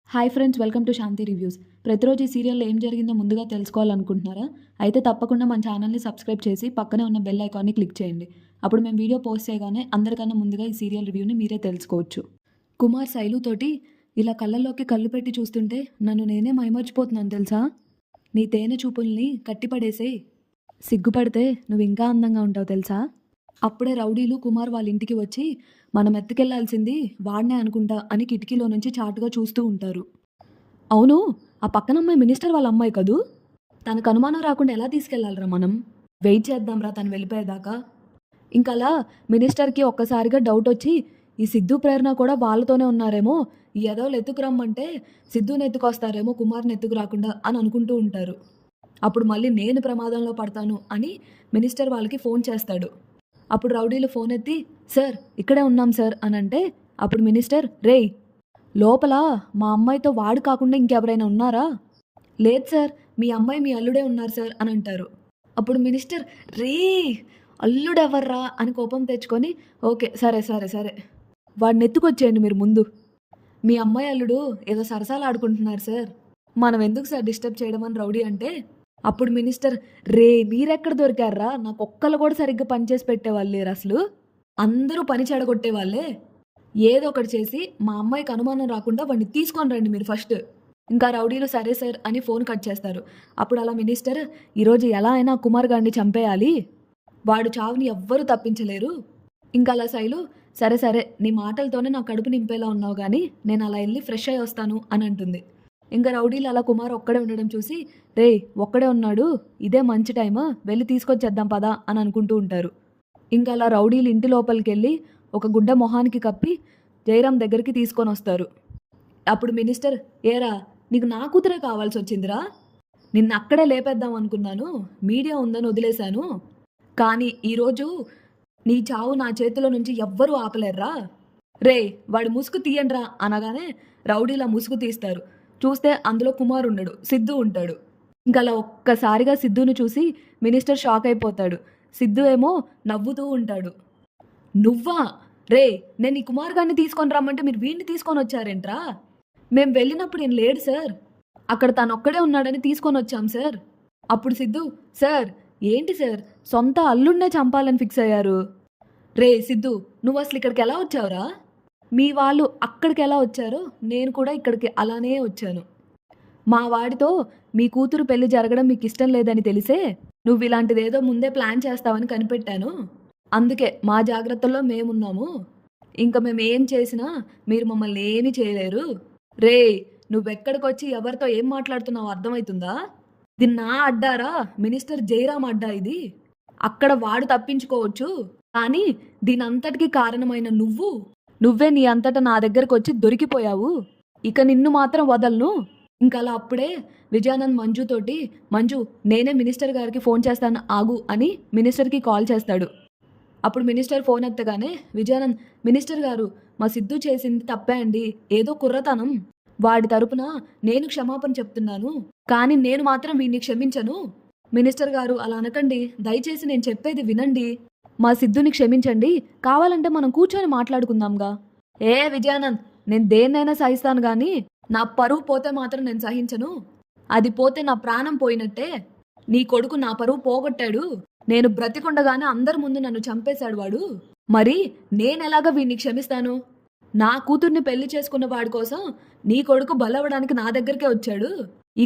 Hi friends, welcome to Shanti reviews. ప్రతిరోజు ఈ సీరియల్లో ఏం జరిగిందో ముందుగా తెలుసుకోవాలనుకుంటున్నారా? అయితే తప్పకుండా మన ఛానల్ని సబ్స్క్రైబ్ చేసి పక్కనే ఉన్న బెల్ ఐకాన్ని క్లిక్ చేయండి. అప్పుడు మేము వీడియో పోస్ట్ చేయగానే అందరికన్నా ముందుగా ఈ సీరియల్ రివ్యూని మీరే తెలుసుకోవచ్చు. కుమార్ శైలుతోటి ఇలా కళ్ళల్లోకి కళ్ళు పెట్టి చూస్తుంటే నన్ను నేనే మైమర్చిపోతున్నాను తెలుసా? నీ తేనె చూపుల్ని కట్టిపడేసేయ్, సిగ్గుపడితే నువ్వు ఇంకా అందంగా ఉంటావు తెలుసా? అప్పుడే రౌడీలు కుమార్ వాళ్ళ ఇంటికి వచ్చి మనం ఎత్తుకెళ్లాల్సింది వాడినే అనుకుంటా అని కిటికీలో నుంచి చాటుగా చూస్తూ ఉంటారు. అవును, ఆ పక్కన అమ్మాయి మినిస్టర్ వాళ్ళ అమ్మాయి కదూ, తనకు అనుమానం రాకుండా ఎలా తీసుకెళ్లాలరా మనం? వెయిట్ చేద్దాంరా తను వెళ్ళిపోయేదాకా. ఇంకలా మినిస్టర్కి ఒక్కసారిగా డౌట్ వచ్చి ఈ సిద్ధు ప్రేరణ కూడా వాళ్ళతోనే ఉన్నారేమో, ఈ ఎదవలు ఎత్తుకు రమ్మంటే సిద్ధుని ఎత్తుకొస్తారేమో కుమార్ని ఎత్తుకు రాకుండా అని అనుకుంటూ ఉంటారు. అప్పుడు మళ్ళీ నేను ప్రమాదంలో పడతాను అని మినిస్టర్ వాళ్ళకి ఫోన్ చేస్తాడు. అప్పుడు రౌడీలు ఫోన్ ఎత్తి సార్ ఇక్కడే ఉన్నాం సార్ అని అంటే అప్పుడు మినిస్టర్ రేయ్ లోపల మా అమ్మాయితో వాడు కాకుండా ఇంకెవరైనా ఉన్నారా? లేదు సార్, మీ అమ్మాయి మీ అల్లుడే ఉన్నారు సార్ అని అంటారు. అప్పుడు మినిస్టర్ రే అల్లుడెవర్రా అని కోపం తెచ్చుకొని ఓకే సరే సరే సరే వాడిని ఎత్తుకొచ్చేయండి మీరు ముందు. మీ అమ్మాయి అల్లుడు ఏదో సరసాలు ఆడుకుంటున్నారు సార్, మనం ఎందుకు సార్ డిస్టర్బ్ చేయడం అని రౌడీ అంటే అప్పుడు మినిస్టర్ రే మీరెక్కడ దొరికారా, నాకు ఒక్కళ్ళు కూడా సరిగ్గా పనిచేసి పెట్టేవాళ్ళు లేరు, అసలు అందరూ పని చెడగొట్టే వాళ్ళే. ఏదో ఒకటి చేసి మా అమ్మాయికి అనుమానం రాకుండా వాడిని తీసుకొని రండి మీరు ఫస్ట్. ఇంకా రౌడీలు సరే సార్ అని ఫోన్ కట్ చేస్తారు. అప్పుడు అలా మినిస్టర్ ఈరోజు ఎలా అయినా కుమార్ గారిని చంపేయాలి, వాడు చావుని ఎవ్వరూ తప్పించలేరు. ఇంకా అలా శైలు సరే సరే నీ మాటలతోనే నా కడుపు నింపేలా ఉన్నావు కానీ నేను అలా వెళ్ళి ఫ్రెష్ అయ్యి వస్తాను అని అంటుంది. ఇంకా రౌడీలు అలా కుమార్ ఒక్కడే ఉండడం చూసి రే ఒక్కడే ఉన్నాడు, ఇదే మంచి టైమ్, వెళ్ళి తీసుకొచ్చేద్దాం పదా అని అనుకుంటూ ఉంటారు. ఇంకా అలా రౌడీలు ఇంటి లోపలికి వెళ్ళి ఒక గుడ్డ మొహానికి కప్పి జయరాం దగ్గరికి తీసుకొని వస్తారు. అప్పుడు మినిస్టర్ ఏరా నీకు నా కూతురే కావాల్సి వచ్చిందిరా, నిన్ను అక్కడే లేపేద్దాం అనుకున్నాను, మీడియా ఉందని వదిలేశాను, కానీ ఈరోజు నీ చావు నా చేతిలో నుంచి ఎవ్వరూ ఆపలేర్రా, రే వాడు ముసుగు తీయండ్రా అనగానే రౌడీలా ముసుగు తీస్తారు. చూస్తే అందులో కుమార్ ఉండడు, సిద్ధు ఉంటాడు. ఇంకా అలా ఒక్కసారిగా సిద్ధుని చూసి మినిస్టర్ షాక్ అయిపోతాడు. సిద్ధు ఏమో నవ్వుతూ ఉంటాడు. నువ్వా రే, నేను ఈ కుమార్ గారిని తీసుకొని రమ్మంటే మీరు వీడిని తీసుకొని వచ్చారేంట్రా? మేము వెళ్ళినప్పుడు నేను లేడు సార్, అక్కడ తను ఒక్కడే ఉన్నాడని తీసుకొని వచ్చాం సార్. అప్పుడు సిద్ధు సార్ ఏంటి సార్ సొంత అల్లుడినే చంపాలని ఫిక్స్ అయ్యారు? రే సిద్ధు నువ్వు అసలు ఇక్కడికి ఎలా వచ్చావురా? మీ వాళ్ళు అక్కడికి ఎలా వచ్చారో నేను కూడా ఇక్కడికి అలానే వచ్చాను. మా వాడితో మీ కూతురు పెళ్లి జరగడం మీకు ఇష్టం లేదని తెలిసే నువ్వు ఇలాంటిదేదో ముందే ప్లాన్ చేస్తావని కనిపెట్టాను, అందుకే మా జాగ్రత్తల్లో మేమున్నాము, ఇంకా మేము ఏం చేసినా మీరు మమ్మల్ని ఏమీ చేయలేరు. రే నువ్వెక్కడికొచ్చి ఎవరితో ఏం మాట్లాడుతున్నావు అర్థమవుతుందా? ఇది నా అడ్డారా, మినిస్టర్ జయరాం అడ్డా ఇది, అక్కడ వాడు తప్పించుకోవచ్చు కానీ దీనంతటికీ కారణమైన నువ్వే నీ అంతటా నా దగ్గరకు వచ్చి దొరికిపోయావు, ఇక నిన్ను మాత్రం వదలను. ఇంకా అలా అప్పుడే విజయానంద్ మంజుతోటి మంజు నేనే మినిస్టర్ గారికి ఫోన్ చేస్తాను ఆగు అని మినిస్టర్కి కాల్ చేస్తాడు. అప్పుడు మినిస్టర్ ఫోన్ ఎత్తగానే విజయానంద్ మినిస్టర్ గారు మా సిద్ధు చేసింది తప్పే అండి, ఏదో కుర్రతనం, వాడి తరపున నేను క్షమాపణ చెప్తున్నాను, కానీ నేను మాత్రం వీడిని క్షమించను. మినిస్టర్ గారు అలా అనకండి, దయచేసి నేను చెప్పేది వినండి, మా సిద్ధుని క్షమించండి, కావాలంటే మనం కూర్చొని మాట్లాడుకుందాంగా. ఏ విజయానంద్ నేను దేన్నైనా సహిస్తాను కానీ నా పరువు పోతే మాత్రం నేను సహించను, అది పోతే నా ప్రాణం పోయినట్టే. నీ కొడుకు నా పరువు పోగొట్టాడు, నేను బ్రతికుండగానే అందరి ముందు నన్ను చంపేశాడు వాడు, మరి నేనెలాగా వీడిని క్షమిస్తాను? నా కూతుర్ని పెళ్లి చేసుకున్న వాడి కోసం నీ కొడుకు బలవడానికి నా దగ్గరికే వచ్చాడు,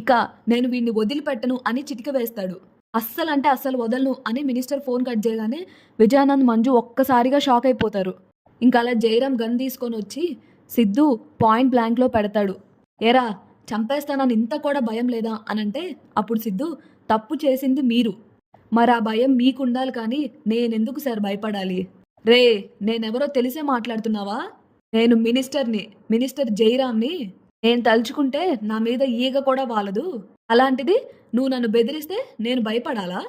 ఇక నేను వీడిని వదిలిపెట్టను అని చిటిక వేస్తాడు. అస్సలంటే అస్సలు వదలను అని మినిస్టర్ ఫోన్ కట్ చేయగానే విజయానంద్ మంజు ఒక్కసారిగా షాక్ అయిపోతారు. ఇంకా అలా జయరాం గన్ తీసుకొని వచ్చి సిద్ధు పాయింట్ బ్లాంక్లో పెడతాడు. ఏరా చంపేస్తానని ఇంత కూడా భయం లేదా అనంటే అప్పుడు సిద్ధు తప్పు చేసింది మీరు, మరి ఆ భయం మీకుండాలి కానీ నేనెందుకు సార్ భయపడాలి? రే నేనెవరో తెలిసే మాట్లాడుతున్నావా? నేను మినిస్టర్ని, మినిస్టర్ జయరాంని, నేను తలుచుకుంటే నా మీద ఈగ కూడా వాలదు, అలాంటిది నువ్వు నన్ను బెదిరిస్తే నేను భయపడాలా?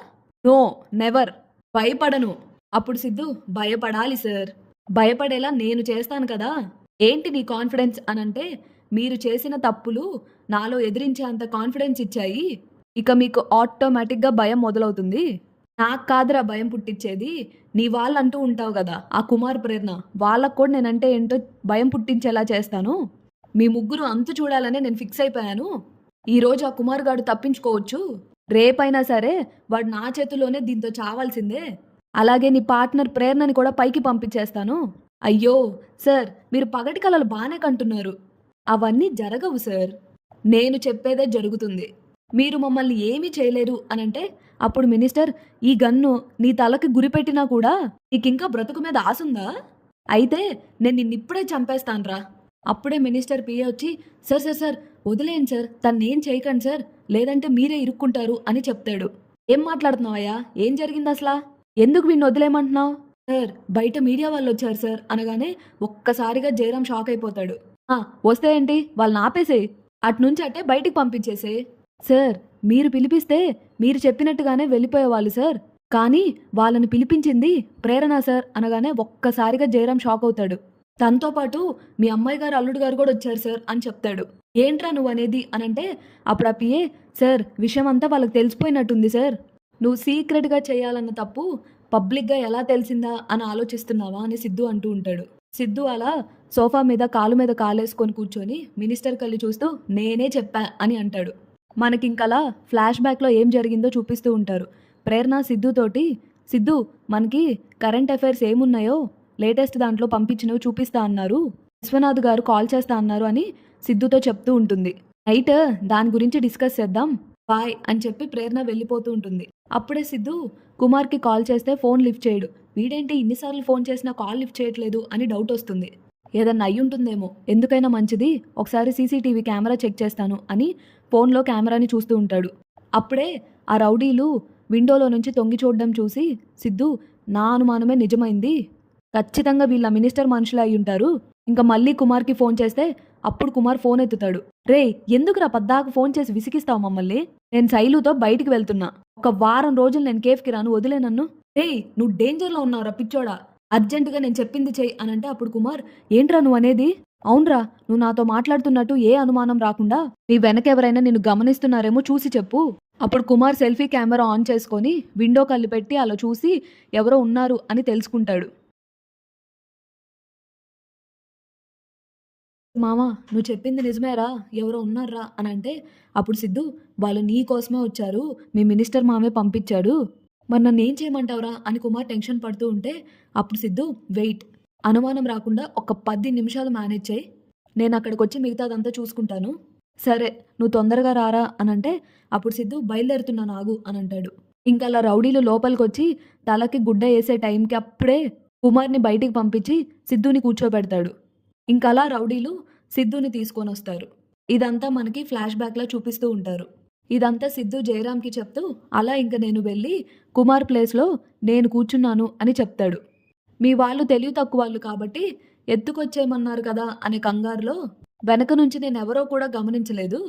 నో నెవర్, భయపడను. అప్పుడు సిద్ధు భయపడాలి సార్, భయపడేలా నేను చేస్తాను కదా, ఏంటి నీ కాన్ఫిడెన్స్ అనంటే మీరు చేసిన తప్పులు నాలో ఎదిరించేంత కాన్ఫిడెన్స్ ఇచ్చాయి, ఇక మీకు ఆటోమేటిక్గా భయం మొదలవుతుంది. నాకు కాదురా భయం పుట్టించేది, నీ వాళ్ళు అంటూ ఉంటావు కదా ఆ కుమార్ ప్రేరణ, వాళ్ళకు కూడా నేనంటే ఏంటో భయం పుట్టించేలా చేస్తాను. మీ ముగ్గురు అంతు చూడాలనే నేను ఫిక్స్ అయిపోయాను. ఈరోజు ఆ కుమార్ గాడు తప్పించుకోవచ్చు, రేపైనా సరే వాడు నా చేతిలోనే దీంతో చావాల్సిందే. అలాగే నీ పార్ట్నర్ ప్రేరణని కూడా పైకి పంపించేస్తాను. అయ్యో సార్, మీరు పగటి కలలు బాగానే కంటున్నారు. అవన్నీ జరగవు సార్, నేను చెప్పేదే జరుగుతుంది. మీరు మమ్మల్ని ఏమీ చేయలేరు అనంటే అప్పుడు మినిస్టర్, ఈ గన్ను నీ తలకి గురిపెట్టినా కూడా నీకింకా బ్రతుకు మీద ఆసుందా? అయితే నేను నిన్నిప్పుడే చంపేస్తానురా. అప్పుడే మినిస్టర్ పిఏ వచ్చి, సార్ సార్ సార్ వదిలేయండి సార్, తన్నేం చేయకండి సార్, లేదంటే మీరే ఇరుక్కుంటారు అని చెప్తాడు. ఏం మాట్లాడుతున్నావయ్యా, ఏం జరిగింది అసలా, ఎందుకు వీడిని వదిలేయమంటున్నావు? సార్ బయట మీడియా వాళ్ళు వచ్చారు సార్ అనగానే ఒక్కసారిగా జయరాం షాక్ అయిపోతాడు. వస్తే ఏంటి, వాళ్ళని ఆపేసేయి, అట్నుంచి అట్టే బయటికి పంపించేసే. సార్ మీరు పిలిపిస్తే మీరు చెప్పినట్టుగానే వెళ్ళిపోయేవాళ్ళు సార్, కానీ వాళ్ళని పిలిపించింది ప్రేరణ సార్ అనగానే ఒక్కసారిగా జయరాం షాక్ అవుతాడు. తనతో పాటు మీ అమ్మాయి గారు అల్లుడు గారు కూడా వచ్చారు సార్ అని చెప్తాడు. ఏంట్రా నువ్వు అనేది అనంటే అప్పుడు ఆ పిఏ, సార్ విషయం అంతా వాళ్ళకి తెలిసిపోయినట్టుంది సార్, నువ్వు సీక్రెట్గా చేయాలన్న తప్పు పబ్లిక్గా ఎలా తెలిసిందా అని ఆలోచిస్తున్నావా అని సిద్ధు అంటూ ఉంటాడు. సిద్ధు అలా సోఫా మీద కాలు మీద కాలేసుకొని కూర్చొని మినిస్టర్ కళ్ళు చూస్తూ నేనే చెప్పా అని అంటాడు. మనకింకలా ఫ్లాష్ బ్యాక్లో ఏం జరిగిందో చూపిస్తూ ఉంటారు. ప్రేరణ సిద్ధుతోటి, సిద్ధు మనకి కరెంట్ అఫైర్స్ ఏమున్నాయో లేటెస్ట్ దాంట్లో పంపించినవి చూపిస్తా అన్నారు, విశ్వనాథ్ గారు కాల్ చేస్తా అన్నారు అని సిద్ధుతో చెప్తూ ఉంటుంది. నైట్ దాని గురించి డిస్కస్ చేద్దాం, బాయ్ అని చెప్పి ప్రేరణ వెళ్ళిపోతూ ఉంటుంది. అప్పుడే సిద్ధు కుమార్కి కాల్ చేస్తే ఫోన్ లిఫ్ట్ చేయడు. వీడేంటి ఇన్నిసార్లు ఫోన్ చేసినా కాల్ లిఫ్ట్ చేయట్లేదు అని డౌట్ వస్తుంది. ఏదన్నా అయ్యి ఉంటుందేమో, ఎందుకైనా మంచిది ఒకసారి సీసీటీవీ కెమెరా చెక్ చేస్తాను అని ఫోన్లో కెమెరాని చూస్తూ ఉంటాడు. అప్పుడే ఆ రౌడీలు విండోలో నుంచి తొంగి చూడడం చూసి సిద్ధు, నా అనుమానమే నిజమైంది, ఖచ్చితంగా వీళ్ళ మినిస్టర్ మనుషులే అయి ఉంటారు. ఇంకా మళ్ళీ కుమార్కి ఫోన్ చేస్తే అప్పుడు కుమార్ ఫోన్ ఎత్తుతాడు. రే ఎందుకురా పద్దాకు ఫోన్ చేసి విసిగిస్తావు మమ్మల్ని, నేను శైలుతో బయటికి వెళ్తున్నా, ఒక వారం రోజులు నేను కేఫ్కి రాను, వదిలే నన్ను. రే నువ్వు డేంజర్లో ఉన్నావురా పిచ్చోడా, అర్జెంటుగా నేను చెప్పింది చెయ్యి అనంటే అప్పుడు కుమార్, ఏంట్రా నువ్వు అనేది, అవునరా నువ్వు నాతో మాట్లాడుతున్నట్టు ఏ అనుమానం రాకుండా నీ వెనకెవరైనా నిన్ను గమనిస్తున్నారేమో చూసి చెప్పు. అప్పుడు కుమార్ సెల్ఫీ కెమెరా ఆన్ చేసుకొని విండో కళ్ళు పెట్టి అలా చూసి ఎవరో ఉన్నారు అని తెలుసుకుంటాడు. మామా నువ్వు చెప్పింది నిజమేరా, ఎవరో ఉన్నారా అని అంటే అప్పుడు సిద్ధు, వాళ్ళు నీ కోసమే వచ్చారు, మీ మినిస్టర్ మామే పంపించాడు, మరి నన్ను ఏం చేయమంటావురా అని కుమార్ టెన్షన్ పడుతూ ఉంటే అప్పుడు సిద్ధు, వెయిట్, అనుమానం రాకుండా ఒక 10 నిమిషాలు మేనేజ్ చేయి, నేను అక్కడికి వచ్చి మిగతాదంతా చూసుకుంటాను. సరే నువ్వు తొందరగా రారా అనంటే అప్పుడు సిద్ధు, బయలుదేరుతున్నాను ఆగు అని అంటాడు. ఇంకా అలా రౌడీలు లోపలికి వచ్చి తలకి గుడ్డ వేసే టైంకి అప్పుడే కుమార్ని బయటికి పంపించి సిద్ధుని కూర్చోబెడతాడు. ఇంకా అలా రౌడీలు సిద్ధుని తీసుకొని వస్తారు. ఇదంతా మనకి ఫ్లాష్ బ్యాక్లా చూపిస్తూ ఉంటారు. ఇదంతా సిద్ధు జయరామ్కి చెప్తూ అలా ఇంక నేను వెళ్ళి కుమార్ ప్లేస్లో నేను కూర్చున్నాను అని చెప్తాడు. మీ వాళ్ళు తెలివి తక్కువ వాళ్ళు కాబట్టి ఎత్తుకొచ్చేయమన్నారు కదా అనే కంగారులో వెనక నుంచి నేను ఎవరో కూడా గమనించలేదు,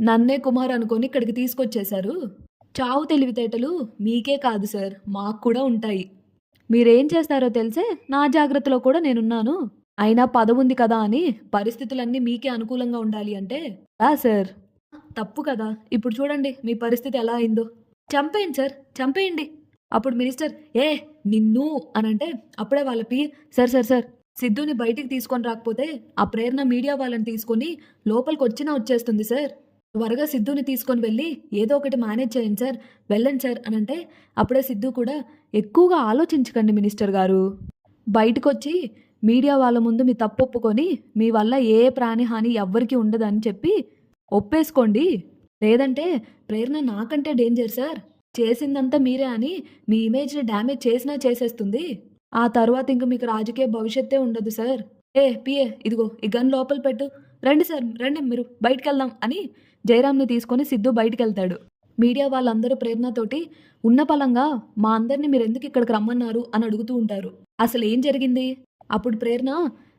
నన్నే కుమార్ అనుకొని ఇక్కడికి తీసుకొచ్చేశారు. చావు తెలివితేటలు మీకే కాదు సార్, మాకు కూడా ఉంటాయి. మీరేం చేస్తారో తెలిసే నా జాగ్రత్తలో కూడా నేనున్నాను. అయినా పదవుంది కదా అని పరిస్థితులన్నీ మీకే అనుకూలంగా ఉండాలి అంటే సార్ తప్పు కదా. ఇప్పుడు చూడండి మీ పరిస్థితి ఎలా అయిందో, చంపేయండి సార్ చంపేయండి. అప్పుడు మినిస్టర్, ఏ నిన్ను అనంటే అప్పుడే వాళ్ళ సార్ సార్ సార్ సిద్ధుని బయటికి తీసుకొని రాకపోతే ఆ ప్రేరణ మీడియా వాళ్ళని తీసుకొని లోపలికి వచ్చినా వచ్చేస్తుంది సార్, త్వరగా సిద్ధుని తీసుకొని వెళ్ళి ఏదో ఒకటి మేనేజ్ చేయండి సార్, వెళ్ళండి సార్ అనంటే అప్పుడే సిద్ధు కూడా, ఎక్కువగా ఆలోచించకండి మినిస్టర్ గారు, బయటకు వచ్చి మీడియా వాళ్ళ ముందు మీ తప్పు ఒప్పుకొని మీ వల్ల ఏ ప్రాణిహాని ఎవ్వరికీ ఉండదని చెప్పి ఒప్పేసుకోండి, లేదంటే ప్రేరణ నాకంటే డేంజర్ సార్, చేసిందంతా మీరే అని మీ ఇమేజ్ని డ్యామేజ్ చేసినా చేసేస్తుంది, ఆ తర్వాత ఇంక మీకు రాజకీయ భవిష్యత్తే ఉండదు సార్. పిఏ ఇదిగో ఈ గన్ లోపల పెట్టు, రండి సార్ రండి మీరు బయటికి వెళ్దాం అని జయరామ్ని తీసుకొని సిద్ధు బయటికి వెళ్తాడు. మీడియా వాళ్ళందరూ ప్రేరణతోటి ఉన్న పలంగా మా అందరినీ మీరు ఎందుకు ఇక్కడికి రమ్మన్నారు అని అడుగుతూ ఉంటారు. అసలు ఏం జరిగింది? అప్పుడు ప్రేరణ,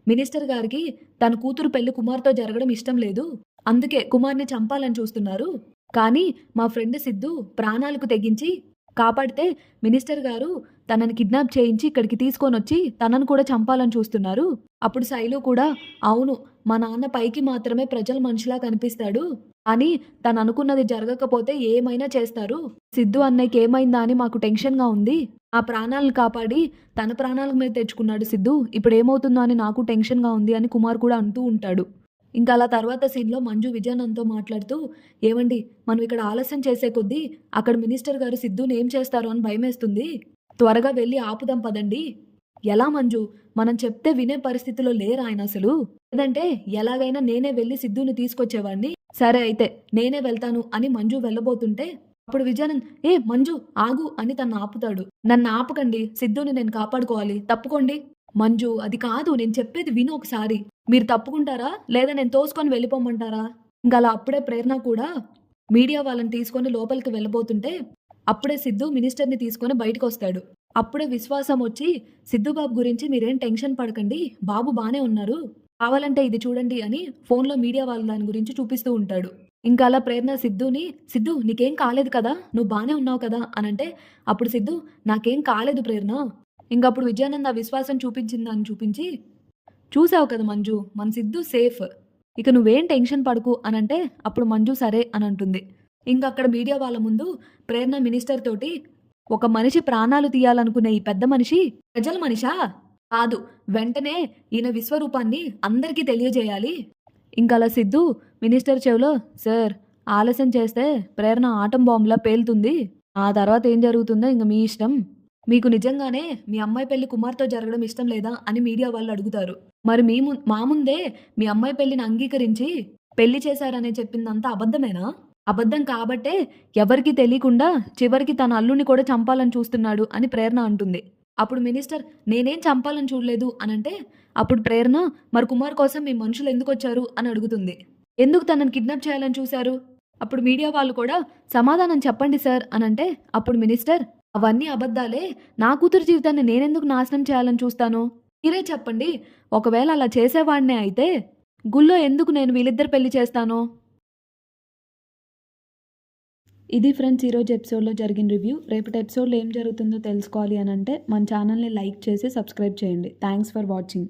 మినిస్టర్ గారికి తన కూతురు పెళ్లి కుమార్తో జరగడం ఇష్టం లేదు, అందుకే కుమార్ని చంపాలని చూస్తున్నారు, కానీ మా ఫ్రెండ్ సిద్ధు ప్రాణాలకు తెగించి కాపాడితే మినిస్టర్ గారు తనని కిడ్నాప్ చేయించి ఇక్కడికి తీసుకొని వచ్చి తనను కూడా చంపాలని చూస్తున్నారు. అప్పుడు శైలు కూడా, అవును మా నాన్న పైకి మాత్రమే ప్రజల మనిషిలా కనిపిస్తాడు, అని తను అనుకున్నది జరగకపోతే ఏమైనా చేస్తారు, సిద్ధు అన్నయ్యకి ఏమైందా అని మాకు టెన్షన్గా ఉంది, ఆ ప్రాణాలను కాపాడి తన ప్రాణాల మీద తెచ్చుకున్నాడు సిద్ధు, ఇప్పుడు ఏమవుతుందో అని నాకు టెన్షన్గా ఉంది అని కుమార్ కూడా అంటూ ఉంటాడు. ఇంకా అలా తర్వాత సీన్‌లో మంజు విజయానంద్‌తో మాట్లాడుతూ, "ఏవండీ మనం ఇక్కడ ఆలస్యం చేసే కొద్దీ అక్కడ మినిస్టర్ గారు సిద్ధూని ఏం చేస్తారో అని భయమేస్తుంది. త్వరగా వెళ్లి ఆపుదాం పదండి." ఎలా మంజు? మనం చెప్తే వినే పరిస్థితిలో లేరాయనసలు. లేదంటే ఎలాగైనా నేనే వెళ్లి సిద్ధూని తీసుకొచ్చేవాడిని. సరే అయితే నేనే వెళ్తాను అని మంజు వెళ్ళబోతుంటే అప్పుడు విజయానంద్, "ఏ మంజు ఆగు" అని తననాపుతాడు. "నన్నాపకండి. సిద్ధూని నేను కాపాడుకోవాలి. తప్పుకోండి." మంజు, "అది కాదు. నేను చెప్పేది విను ఒకసారి. మీరు తప్పుకుంటారా? లేదా నేను తోసుకొని వెళ్ళిపోమంటారా?" ఇంకలా అప్పుడే ప్రేరణ కూడా మీడియా వాళ్ళని తీసుకొని లోపలికి వెళ్ళబోతుంటే, అప్పుడే సిద్ధు మినిస్టర్‌ని తీసుకొని బయటికొస్తాడు. అప్పుడే విశ్వాసం వచ్చి, "సిద్ధు బాబు గురించి మీరేం టెన్షన్ పడకండి. బాబు బానే ఉన్నారు. కావాలంటే ఇది చూడండి" అని ఫోన్‌లో మీడియా వాళ్ళ దాని గురించి చూపిస్తూ ఉంటాడు. ఇంకా అలా ప్రేరణ సిద్ధుని, "సిద్ధు నీకేం కాలేదు కదా? నువ్వు బానే ఉన్నావు కదా?" అనంటే, అప్పుడు సిద్ధు, "నాకేం కాలేదు ప్రేరణ." ఇంకప్పుడు విజయానంద్ ఆ విశ్వాసం చూపించిందాన్ని చూపించి, "చూసావు కదా మంజు, మన సిద్ధు సేఫ్. ఇక నువ్వేం టెన్షన్ పడకు" అనంటే, అప్పుడు మంజు సరే అనంటుంది. ఇంకక్కడ మీడియా వాళ్ళ ముందు ప్రేరణ మినిస్టర్ తోటి, "ఒక మనిషి ప్రాణాలు తీయాలనుకునే ఈ పెద్ద మనిషి ప్రజల మనిషా? కాదు. వెంటనే ఈయన విశ్వరూపాన్ని అందరికీ తెలియజేయాలి." ఇంకలా సిద్ధు మినిస్టర్ చెవిలో, "సార్ ఆలస్యం చేస్తే ప్రేరణ ఆటం బాంబ్‌లా పేలుతుంది. ఆ తర్వాత ఏం జరుగుతుందో ఇంక మీ ఇష్టం. మీకు నిజంగానే మీ అమ్మాయి పెళ్లి కుమార్‌తో జరగడం ఇష్టం లేదా?" అని మీడియా వాళ్ళు అడుగుతారు. "మరి మా ముందే మీ అమ్మాయి పెళ్లిని అంగీకరించి పెళ్లి చేశారని చెప్పిందంతా అబద్ధమేనా?" "అబద్ధం కాబట్టే ఎవరికీ తెలియకుండా చివరికి తన అల్లుడిని కూడా చంపాలని చూస్తున్నాడు" అని ప్రేరణ అంటుంది. అప్పుడు మినిస్టర్, "నేనేం చంపాలని చూడలేదు" అనంటే, అప్పుడు ప్రేరణ, "మరి కుమార్ కోసం మీ మనుషులు ఎందుకొచ్చారు?" అని అడుగుతుంది. "ఎందుకు తనని కిడ్నాప్ చేయాలని చూశారు?" అప్పుడు మీడియా వాళ్ళు కూడా, "సమాధానం చెప్పండి సార్" అనంటే, అప్పుడు మినిస్టర్, "అవన్నీ అబద్ధాలే. నా కూతురు జీవితాన్ని నేనెందుకు నాశనం చేయాలని చూస్తాను? మీరే చెప్పండి. ఒకవేళ అలా చేసేవాడినే అయితే గుళ్ళో ఎందుకు నేను వీళ్ళిద్దరి పెళ్లి చేస్తాను?" ఇది ఫ్రెండ్స్ ఈరోజు ఎపిసోడ్‌లో జరిగిన రివ్యూ. రేపటి ఎపిసోడ్‌లో ఏం జరుగుతుందో తెలుసుకోవాలి అనంటే మన ఛానల్‌ని లైక్ చేసి సబ్స్క్రైబ్ చేయండి. Thanks for watching.